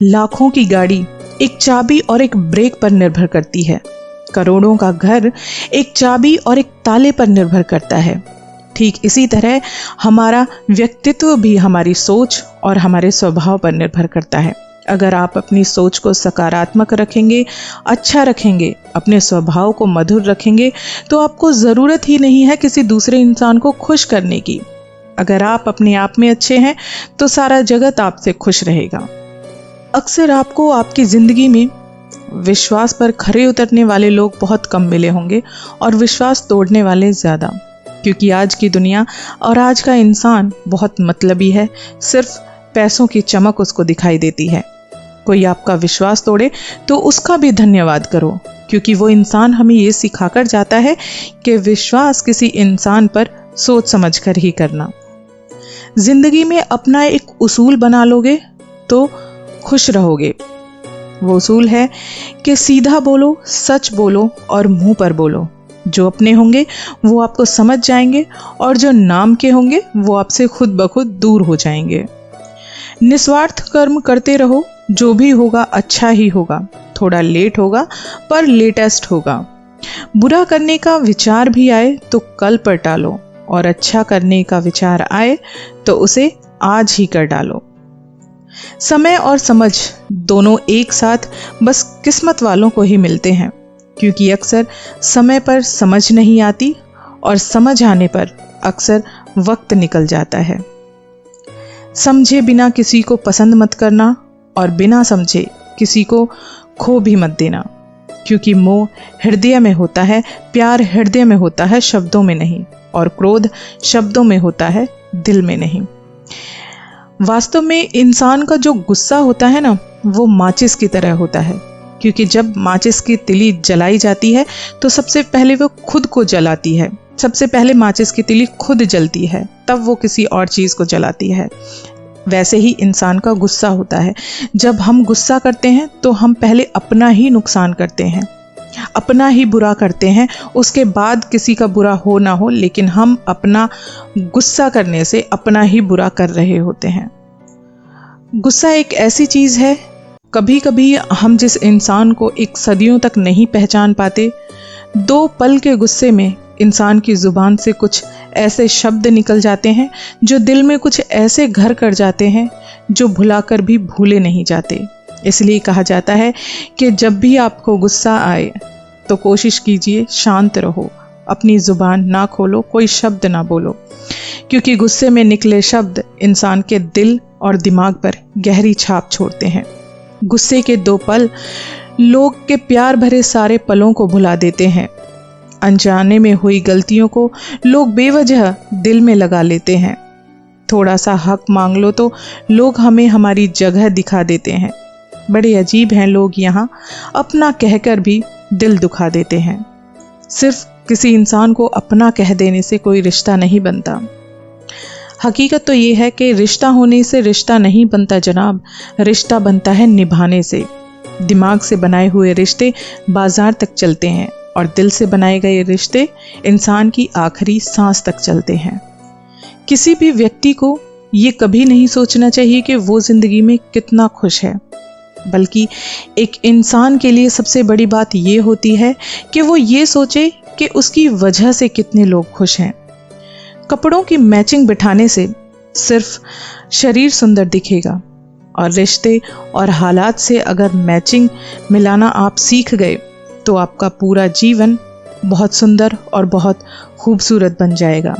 लाखों की गाड़ी एक चाबी और एक ब्रेक पर निर्भर करती है। करोड़ों का घर एक चाबी और एक ताले पर निर्भर करता है। ठीक इसी तरह हमारा व्यक्तित्व भी हमारी सोच और हमारे स्वभाव पर निर्भर करता है। अगर आप अपनी सोच को सकारात्मक रखेंगे, अच्छा रखेंगे, अपने स्वभाव को मधुर रखेंगे, तो आपको ज़रूरत ही नहीं है किसी दूसरे इंसान को खुश करने की। अगर आप अपने आप में अच्छे हैं तो सारा जगत आपसे खुश रहेगा। अक्सर आपको आपकी ज़िंदगी में विश्वास पर खरे उतरने वाले लोग बहुत कम मिले होंगे और विश्वास तोड़ने वाले ज़्यादा, क्योंकि आज की दुनिया और आज का इंसान बहुत मतलबी है। सिर्फ पैसों की चमक उसको दिखाई देती है। कोई आपका विश्वास तोड़े तो उसका भी धन्यवाद करो, क्योंकि वो इंसान हमें ये सिखाकर जाता है कि विश्वास किसी इंसान पर सोच समझ कर ही करना। जिंदगी में अपना एक उसूल बना लोगे तो खुश रहोगे। वो उसूल है कि सीधा बोलो, सच बोलो और मुंह पर बोलो। जो अपने होंगे वो आपको समझ जाएंगे और जो नाम के होंगे वो आपसे खुद ब खुद दूर हो जाएंगे। निस्वार्थ कर्म करते रहो, जो भी होगा अच्छा ही होगा। थोड़ा लेट होगा पर लेटेस्ट होगा। बुरा करने का विचार भी आए तो कल पर टालो, और अच्छा करने का विचार आए तो उसे आज ही कर डालो। समय और समझ दोनों एक साथ बस किस्मत वालों को ही मिलते हैं, क्योंकि अक्सर समय पर समझ नहीं आती और समझ आने पर अक्सर वक्त निकल जाता है। समझे बिना किसी को पसंद मत करना और बिना समझे किसी को खो भी मत देना, क्योंकि मोह हृदय में होता है, प्यार हृदय में होता है, शब्दों में नहीं, और क्रोध शब्दों में होता है, दिल में नहीं। वास्तव में इंसान का जो गुस्सा होता है ना, वो माचिस की तरह होता है, क्योंकि जब माचिस की तिली जलाई जाती है तो सबसे पहले वो खुद को जलाती है। सबसे पहले माचिस की तिली खुद जलती है, तब वो किसी और चीज़ को जलाती है। वैसे ही इंसान का गुस्सा होता है। जब हम गुस्सा करते हैं तो हम पहले अपना ही नुकसान करते हैं, अपना ही बुरा करते हैं, उसके बाद किसी का बुरा हो ना हो, लेकिन हम अपना गुस्सा करने से अपना ही बुरा कर रहे होते हैं। गुस्सा एक ऐसी चीज़ है, कभी कभी हम जिस इंसान को एक सदियों तक नहीं पहचान पाते, 2 पल के गुस्से में इंसान की ज़ुबान से कुछ ऐसे शब्द निकल जाते हैं जो दिल में कुछ ऐसे घर कर जाते हैं जो भुलाकर भी भूले नहीं जाते। इसलिए कहा जाता है कि जब भी आपको गुस्सा आए तो कोशिश कीजिए शांत रहो, अपनी ज़ुबान ना खोलो, कोई शब्द ना बोलो, क्योंकि गुस्से में निकले शब्द इंसान के दिल और दिमाग पर गहरी छाप छोड़ते हैं। गुस्से के 2 पल लोग के प्यार भरे सारे पलों को भुला देते हैं। अनजाने में हुई गलतियों को लोग बेवजह दिल में लगा लेते हैं। थोड़ा सा हक मांग लो तो लोग हमें हमारी जगह दिखा देते हैं। बड़े अजीब हैं लोग यहाँ, अपना कहकर भी दिल दुखा देते हैं। सिर्फ किसी इंसान को अपना कह देने से कोई रिश्ता नहीं बनता। हकीकत तो ये है कि रिश्ता होने से रिश्ता नहीं बनता जनाब, रिश्ता बनता है निभाने से। दिमाग से बनाए हुए रिश्ते बाजार तक चलते हैं और दिल से बनाए गए रिश्ते इंसान की आखिरी सांस तक चलते हैं। किसी भी व्यक्ति को ये कभी नहीं सोचना चाहिए कि वो जिंदगी में कितना खुश है, बल्कि एक इंसान के लिए सबसे बड़ी बात ये होती है कि वो ये सोचे कि उसकी वजह से कितने लोग खुश हैं। कपड़ों की मैचिंग बिठाने से सिर्फ शरीर सुंदर दिखेगा, और रिश्ते और हालात से अगर मैचिंग मिलाना आप सीख गए तो आपका पूरा जीवन बहुत सुंदर और बहुत खूबसूरत बन जाएगा।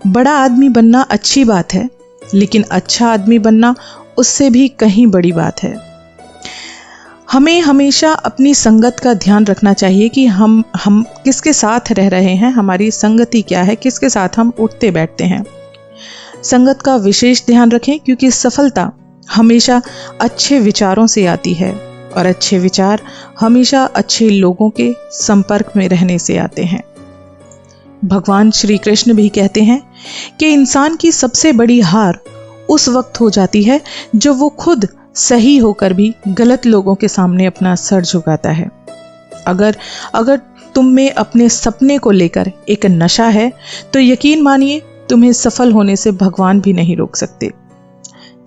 बड़ा आदमी बनना अच्छी बात है, लेकिन अच्छा आदमी बनना उससे भी कहीं बड़ी बात है। हमें हमेशा अपनी संगत का ध्यान रखना चाहिए कि हम किसके साथ रह रहे हैं, हमारी संगति क्या है, किसके साथ हम उठते बैठते हैं। संगत का विशेष ध्यान रखें, क्योंकि सफलता हमेशा अच्छे विचारों से आती है और अच्छे विचार हमेशा अच्छे लोगों के संपर्क में रहने से आते हैं। भगवान श्री कृष्ण भी कहते हैं कि इंसान की सबसे बड़ी हार उस वक्त हो जाती है जब वो खुद सही होकर भी गलत लोगों के सामने अपना सर झुकाता है। अगर तुम में अपने सपने को लेकर एक नशा है तो यकीन मानिए तुम्हें सफल होने से भगवान भी नहीं रोक सकते।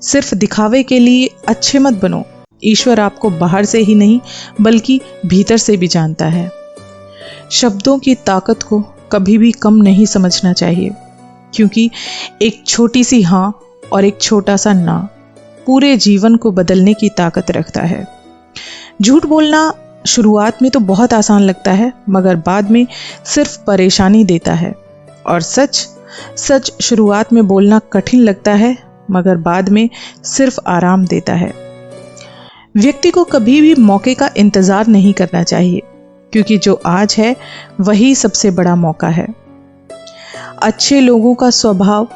सिर्फ दिखावे के लिए अच्छे मत बनो। ईश्वर आपको बाहर से ही नहीं बल्कि भीतर से भी जानता है। शब्दों की ताकत को कभी भी कम नहीं समझना चाहिए, क्योंकि एक छोटी सी हाँ और एक छोटा सा ना पूरे जीवन को बदलने की ताकत रखता है। झूठ बोलना शुरुआत में तो बहुत आसान लगता है, मगर बाद में सिर्फ परेशानी देता है। और सच शुरुआत में बोलना कठिन लगता है, मगर बाद में सिर्फ आराम देता है। व्यक्ति को कभी भी मौके का इंतजार नहीं करना चाहिए, क्योंकि जो आज है वही सबसे बड़ा मौका है। अच्छे लोगों का स्वभाव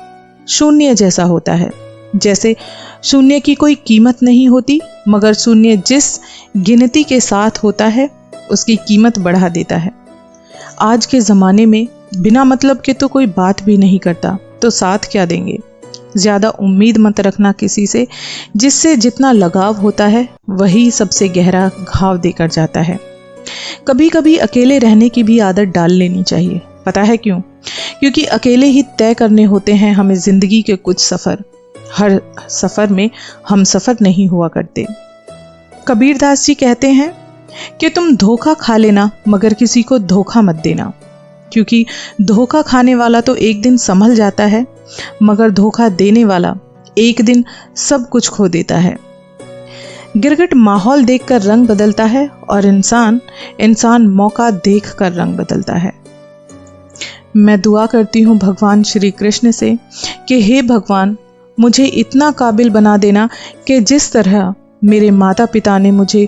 शून्य जैसा होता है, जैसे शून्य की कोई कीमत नहीं होती, मगर शून्य जिस गिनती के साथ होता है उसकी कीमत बढ़ा देता है। आज के ज़माने में बिना मतलब के तो कोई बात भी नहीं करता, तो साथ क्या देंगे। ज़्यादा उम्मीद मत रखना किसी से, जिससे जितना लगाव होता है वही सबसे गहरा घाव देकर जाता है। कभी कभी अकेले रहने की भी आदत डाल लेनी चाहिए। पता है क्यों? क्योंकि अकेले ही तय करने होते हैं हमें ज़िंदगी के कुछ सफ़र। हर सफ़र में हम सफ़र नहीं हुआ करते। कबीरदास जी कहते हैं कि तुम धोखा खा लेना, मगर किसी को धोखा मत देना, क्योंकि धोखा खाने वाला तो एक दिन संभल जाता है, मगर धोखा देने वाला एक दिन सब कुछ खो देता है। गिरगिट माहौल देखकर रंग बदलता है और इंसान मौका देखकर रंग बदलता है। मैं दुआ करती हूँ भगवान श्री कृष्ण से कि हे भगवान, मुझे इतना काबिल बना देना कि जिस तरह मेरे माता पिता ने मुझे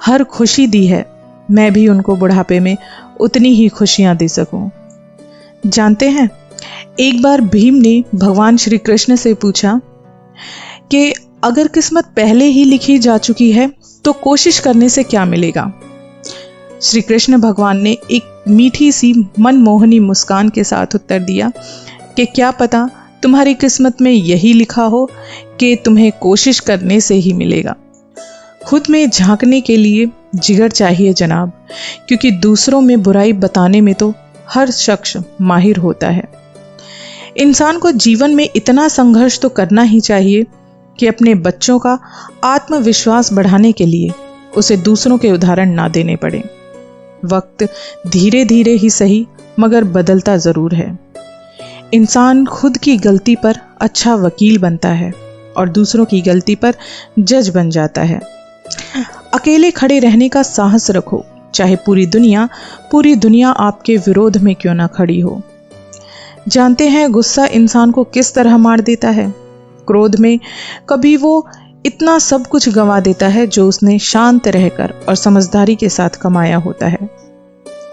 हर खुशी दी है, मैं भी उनको बुढ़ापे में उतनी ही खुशियाँ दे सकूं। जानते हैं, एक बार भीम ने भगवान श्री कृष्ण से पूछा कि अगर किस्मत पहले ही लिखी जा चुकी है तो कोशिश करने से क्या मिलेगा। श्री कृष्ण भगवान ने एक मीठी सी मनमोहनी मुस्कान के साथ उत्तर दिया कि क्या पता तुम्हारी किस्मत में यही लिखा हो कि तुम्हें कोशिश करने से ही मिलेगा। खुद में झांकने के लिए जिगर चाहिए जनाब, क्योंकि दूसरों में बुराई बताने में तो हर शख्स माहिर होता है। इंसान को जीवन में इतना संघर्ष तो करना ही चाहिए कि अपने बच्चों का आत्मविश्वास बढ़ाने के लिए उसे दूसरों के उदाहरण ना देने पड़े। वक्त धीरे धीरे ही सही, मगर बदलता ज़रूर है। इंसान खुद की गलती पर अच्छा वकील बनता है और दूसरों की गलती पर जज बन जाता है। अकेले खड़े रहने का साहस रखो, चाहे पूरी दुनिया आपके विरोध में क्यों ना खड़ी हो। जानते हैं गुस्सा इंसान को किस तरह मार देता है। क्रोध में कभी वो इतना सब कुछ गंवा देता है जो उसने शांत रहकर और समझदारी के साथ कमाया होता है।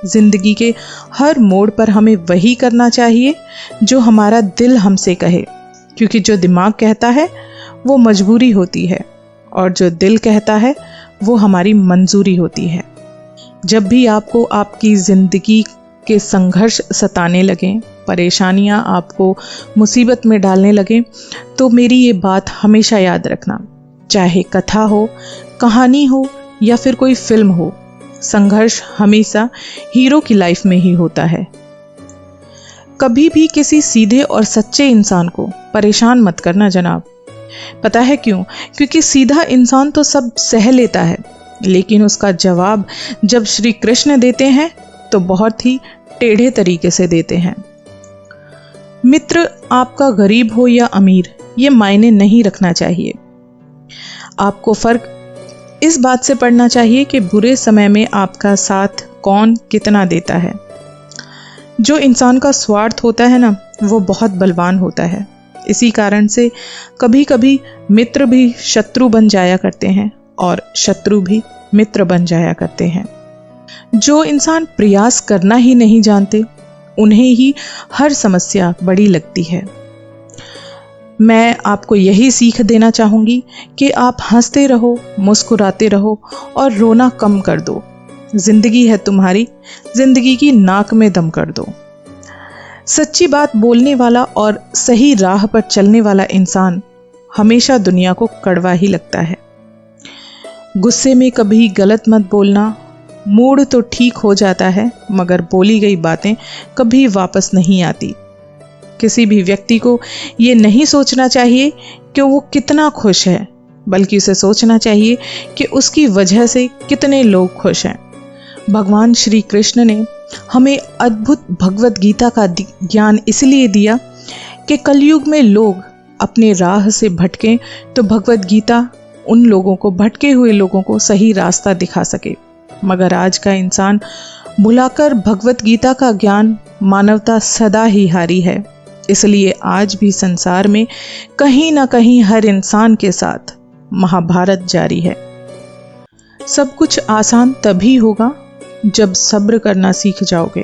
जिंदगी के हर मोड़ पर हमें वही करना चाहिए जो हमारा दिल हमसे कहे, क्योंकि जो दिमाग कहता है वो मजबूरी होती है और जो दिल कहता है वो हमारी मंजूरी होती है। जब भी आपको आपकी ज़िंदगी के संघर्ष सताने लगें, परेशानियां आपको मुसीबत में डालने लगें, तो मेरी ये बात हमेशा याद रखना, चाहे कथा हो, कहानी हो या फिर कोई फिल्म हो, संघर्ष हमेशा हीरो की लाइफ में ही होता है। कभी भी किसी सीधे और सच्चे इंसान को परेशान मत करना जनाब। पता है क्यों? क्योंकि सीधा इंसान तो सब सह लेता है, लेकिन उसका जवाब जब श्री कृष्ण देते हैं तो बहुत ही टेढ़े तरीके से देते हैं। मित्र आपका गरीब हो या अमीर, ये मायने नहीं रखना चाहिए। आपको फर्क इस बात से पड़ना चाहिए कि बुरे समय में आपका साथ कौन कितना देता है। जो इंसान का स्वार्थ होता है ना, वो बहुत बलवान होता है। इसी कारण से कभी कभी मित्र भी शत्रु बन जाया करते हैं और शत्रु भी मित्र बन जाया करते हैं। जो इंसान प्रयास करना ही नहीं जानते, उन्हें ही हर समस्या बड़ी लगती है। मैं आपको यही सीख देना चाहूँगी कि आप हंसते रहो, मुस्कुराते रहो और रोना कम कर दो। जिंदगी है तुम्हारी, जिंदगी की नाक में दम कर दो। सच्ची बात बोलने वाला और सही राह पर चलने वाला इंसान हमेशा दुनिया को कड़वा ही लगता है। गुस्से में कभी गलत मत बोलना। मूड तो ठीक हो जाता है, मगर बोली गई बातें कभी वापस नहीं आती। किसी भी व्यक्ति को ये नहीं सोचना चाहिए कि वो कितना खुश है, बल्कि उसे सोचना चाहिए कि उसकी वजह से कितने लोग खुश हैं। भगवान श्री कृष्ण ने हमें अद्भुत भगवत गीता का ज्ञान इसलिए दिया कि कलयुग में लोग अपने राह से भटकें तो भगवत गीता उन लोगों को, भटके हुए लोगों को सही रास्ता दिखा सके। मगर आज का इंसान भुलाकर भगवत गीता का ज्ञान, मानवता सदा ही हारी है। इसलिए आज भी संसार में कहीं ना कहीं हर इंसान के साथ महाभारत जारी है। सब कुछ आसान तभी होगा जब सब्र करना सीख जाओगे।